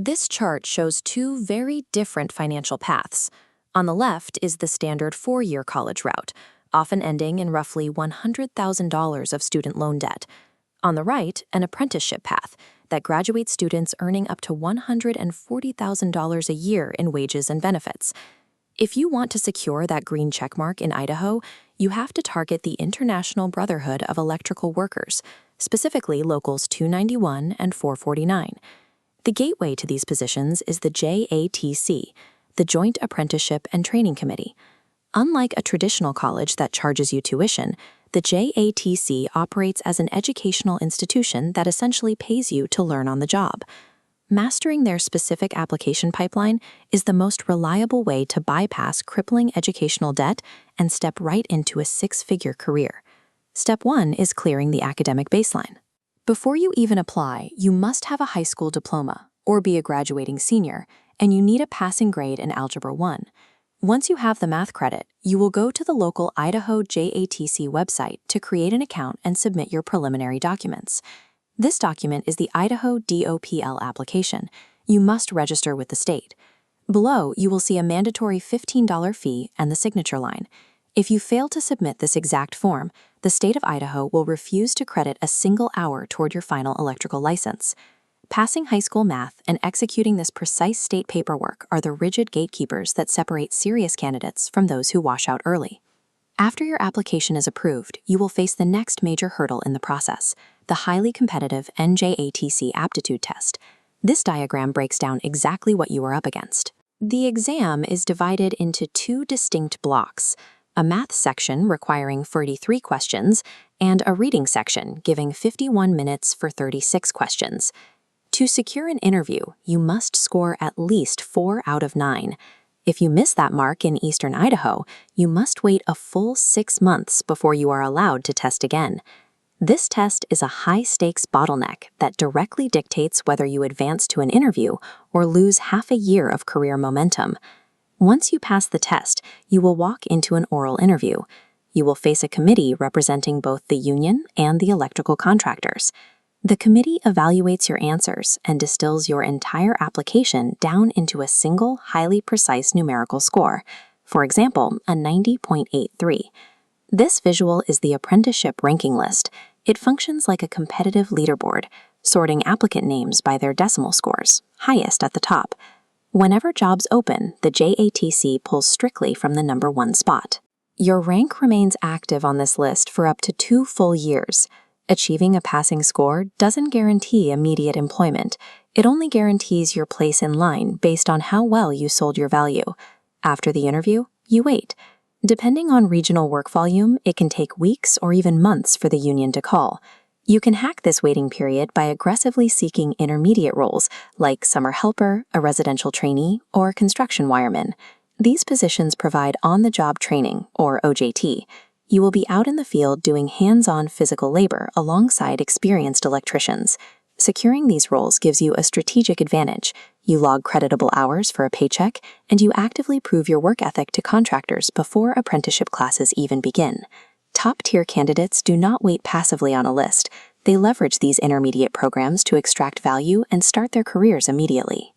This chart shows two very different financial paths. On the left is the standard four-year college route, often ending in roughly $100,000 of student loan debt. On the right, an apprenticeship path that graduates students earning up to $140,000 a year in wages and benefits. If you want to secure that green checkmark in Idaho, you have to target the International Brotherhood of Electrical Workers, specifically Locals 291 and 449. The gateway to these positions is the JATC, the Joint Apprenticeship and Training Committee. Unlike a traditional college that charges you tuition, the JATC operates as an educational institution that essentially pays you to learn on the job. Mastering their specific application pipeline is the most reliable way to bypass crippling educational debt and step right into a six-figure career. Step 1 is clearing the academic baseline. Before you even apply, you must have a high school diploma or be a graduating senior, and you need a passing grade in Algebra 1. Once you have the math credit, you will go to the local Idaho JATC website to create an account and submit your preliminary documents. This document is the Idaho DOPL application. You must register with the state. Below, you will see a mandatory $15 fee and the signature line. If you fail to submit this exact form, the state of Idaho will refuse to credit a single hour toward your final electrical license. Passing high school math and executing this precise state paperwork are the rigid gatekeepers that separate serious candidates from those who wash out early. After your application is approved, you will face the next major hurdle in the process, the highly competitive NJATC Aptitude test. This diagram breaks down exactly what you are up against. The exam is divided into two distinct blocks, a math section requiring 33 questions and a reading section giving 51 minutes for 36 questions. To secure an interview, you must score at least 4 out of 9. If you miss that mark in eastern Idaho, you must wait a full 6 months before you are allowed to test again. This test is a high-stakes bottleneck that directly dictates whether you advance to an interview or lose half a year of career momentum. Once you pass the test, you will walk into an oral interview. You will face a committee representing both the union and the electrical contractors. The committee evaluates your answers and distills your entire application down into a single, highly precise numerical score, for example, a 90.83. This visual is the apprenticeship ranking list. It functions like a competitive leaderboard, sorting applicant names by their decimal scores, highest at the top. Whenever jobs open, the JATC pulls strictly from the number 1 spot. Your rank remains active on this list for up to 2 full years. Achieving a passing score doesn't guarantee immediate employment. It only guarantees your place in line based on how well you sold your value. After the interview, you wait. Depending on regional work volume, it can take weeks or even months for the union to call. You can hack this waiting period by aggressively seeking intermediate roles like summer helper, a residential trainee, or construction wireman. These positions provide on-the-job training, or OJT. You will be out in the field doing hands-on physical labor alongside experienced electricians. Securing these roles gives you a strategic advantage. You log creditable hours for a paycheck, and you actively prove your work ethic to contractors before apprenticeship classes even begin. Top-tier candidates do not wait passively on a list. They leverage these intermediate programs to extract value and start their careers immediately.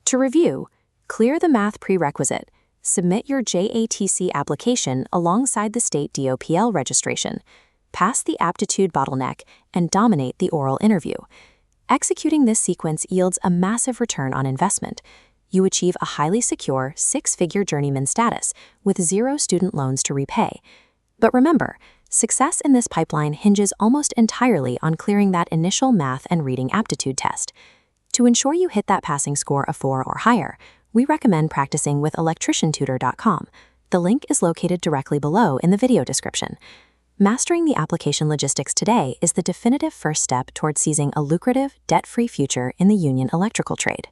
To review, clear the math prerequisite. Submit your JATC application alongside the state DOPL registration. Pass the aptitude bottleneck and dominate the oral interview. Executing this sequence yields a massive return on investment. You achieve a highly secure, 6-figure journeyman status with 0 student loans to repay. But remember, success in this pipeline hinges almost entirely on clearing that initial math and reading aptitude test. To ensure you hit that passing score of 4 or higher, we recommend practicing with electriciantutor.com. The link is located directly below in the video description. Mastering the application logistics today is the definitive first step towards seizing a lucrative, debt-free future in the union electrical trade.